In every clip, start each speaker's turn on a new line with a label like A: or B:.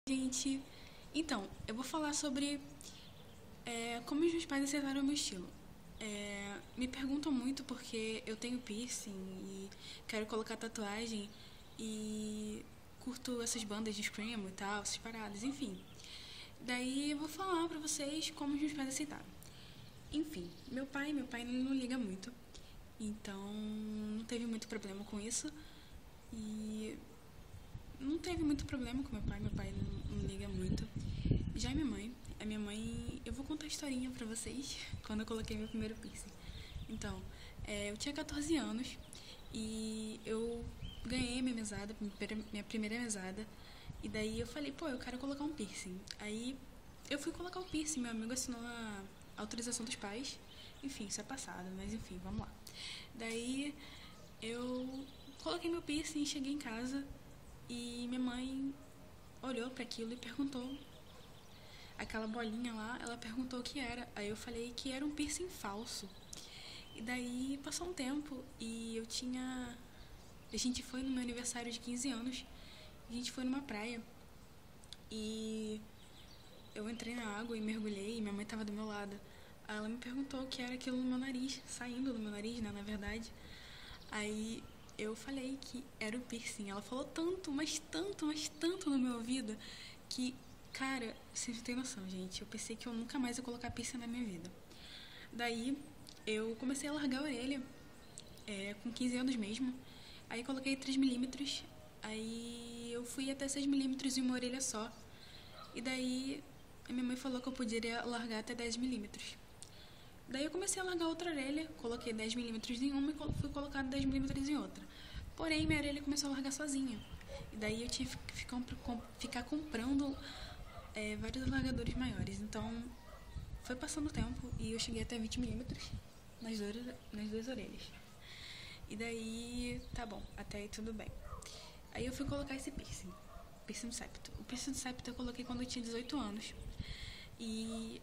A: Gente, então, eu vou falar sobre como os meus pais aceitaram o meu estilo. Me perguntam muito porque eu tenho piercing e quero colocar tatuagem e curto essas bandas de screamo e tal, essas paradas, enfim. Daí eu vou falar pra vocês como os meus pais aceitaram. Enfim, meu pai não liga muito, então não teve muito problema com isso e não teve muito problema com meu pai não liga muito. Já a minha mãe, eu vou contar a historinha pra vocês quando eu coloquei meu primeiro piercing. Então, eu tinha 14 anos e eu ganhei minha mesada, minha primeira mesada, e daí eu falei, pô, eu quero colocar um piercing. Aí eu fui colocar o piercing, meu amigo assinou a autorização dos pais, enfim, isso é passado, mas enfim, vamos lá. Daí eu coloquei meu piercing, cheguei em casa e minha mãe olhou para aquilo e perguntou, aquela bolinha lá, ela perguntou o que era. Aí eu falei que era um piercing falso. E daí passou um tempo e eu tinha. A gente foi no meu aniversário de 15 anos. A gente foi numa praia. E eu entrei na água e mergulhei e minha mãe tava do meu lado. Aí ela me perguntou o que era aquilo no meu nariz, saindo do meu nariz, né, na verdade. Aí eu falei que era o piercing. Ela falou tanto, mas tanto no meu ouvido que, cara, vocês não tem noção, gente. Eu pensei que eu nunca mais ia colocar piercing na minha vida. Daí eu comecei a largar a orelha, com 15 anos mesmo. Aí coloquei 3 milímetros. Aí eu fui até 6 milímetros em uma orelha só. E daí a minha mãe falou que eu poderia largar até 10 milímetros. Daí eu comecei a largar outra orelha, coloquei 10 milímetros em uma e fui colocando 10 milímetros em outra. Porém, minha orelha começou a largar sozinha. E daí eu tive que ficar comprando vários alargadores maiores. Então, foi passando o tempo e eu cheguei até 20 milímetros nas duas orelhas. E daí, tá bom, até aí tudo bem. Aí eu fui colocar esse piercing do septo. O piercing do septo eu coloquei quando eu tinha 18 anos. E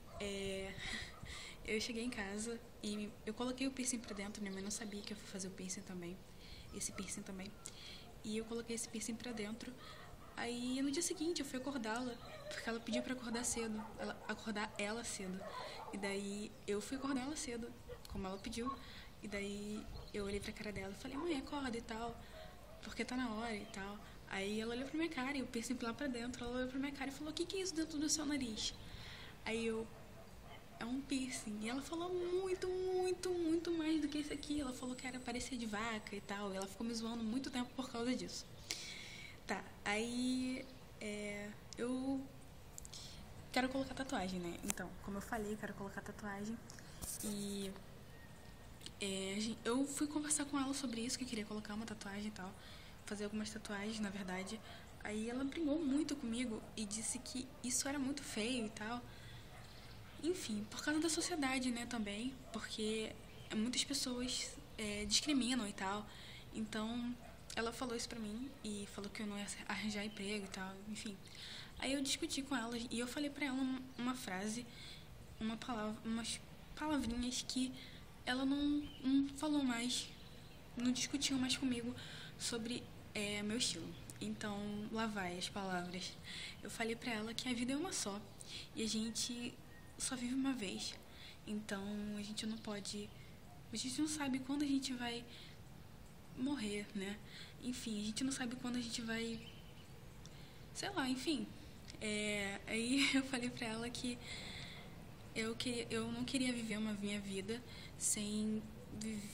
A: eu cheguei em casa e eu coloquei o piercing pra dentro. Minha mãe não sabia que eu fui fazer o piercing também. Esse piercing também. E eu coloquei esse piercing pra dentro. Aí no dia seguinte eu fui acordá-la, porque ela pediu pra acordar ela cedo. E daí eu fui acordar ela cedo, como ela pediu. E daí eu olhei pra cara dela e falei, mãe, acorda e tal, porque tá na hora e tal. Aí ela olhou pra minha cara e o piercing lá pra dentro. Ela olhou pra minha cara e falou, o que é isso dentro do seu nariz? Aí eu, é um piercing. E ela falou muito mais do que isso aqui. Ela falou que era parecer de vaca e tal. E ela ficou me zoando muito tempo por causa disso. Tá, aí eu quero colocar tatuagem, né? Então, como eu falei, eu quero colocar tatuagem. E eu fui conversar com ela sobre isso, que eu queria colocar uma tatuagem e tal. Fazer algumas tatuagens, na verdade. Aí ela brigou muito comigo e disse que isso era muito feio e tal. Enfim, por causa da sociedade, né, também. Porque muitas pessoas discriminam e tal. Então, ela falou isso pra mim e falou que eu não ia arranjar emprego e tal, enfim. Aí eu discuti com ela e eu falei pra ela uma frase, umas palavrinhas que ela não falou mais, não discutiu mais comigo sobre meu estilo. Então, lá vai as palavras. Eu falei pra ela que a vida é uma só e a gente só vive uma vez. Então, a gente não pode. A gente não sabe quando a gente vai morrer, né? Enfim, a gente não sabe quando a gente vai. Sei lá, enfim. Aí eu falei pra ela que eu não queria viver uma minha vida sem,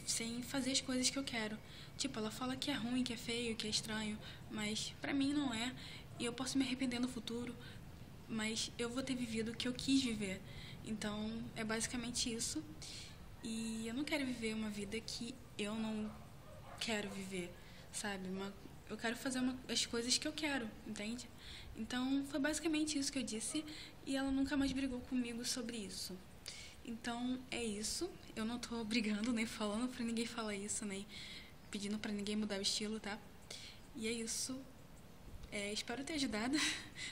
A: sem fazer as coisas que eu quero. Tipo, ela fala que é ruim, que é feio, que é estranho, mas pra mim não é. E eu posso me arrepender no futuro, mas eu vou ter vivido o que eu quis viver. Então, é basicamente isso. E eu não quero viver uma vida que eu não quero viver, sabe? Eu quero fazer as coisas que eu quero, entende? Então, foi basicamente isso que eu disse e ela nunca mais brigou comigo sobre isso. Então, é isso. Eu não tô brigando, nem falando pra ninguém falar isso, nem pedindo pra ninguém mudar o estilo, tá? E é isso. Espero ter ajudado.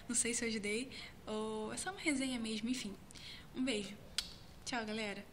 A: Não sei se eu ajudei. Ou é só uma resenha mesmo, enfim. Um beijo. Tchau, galera.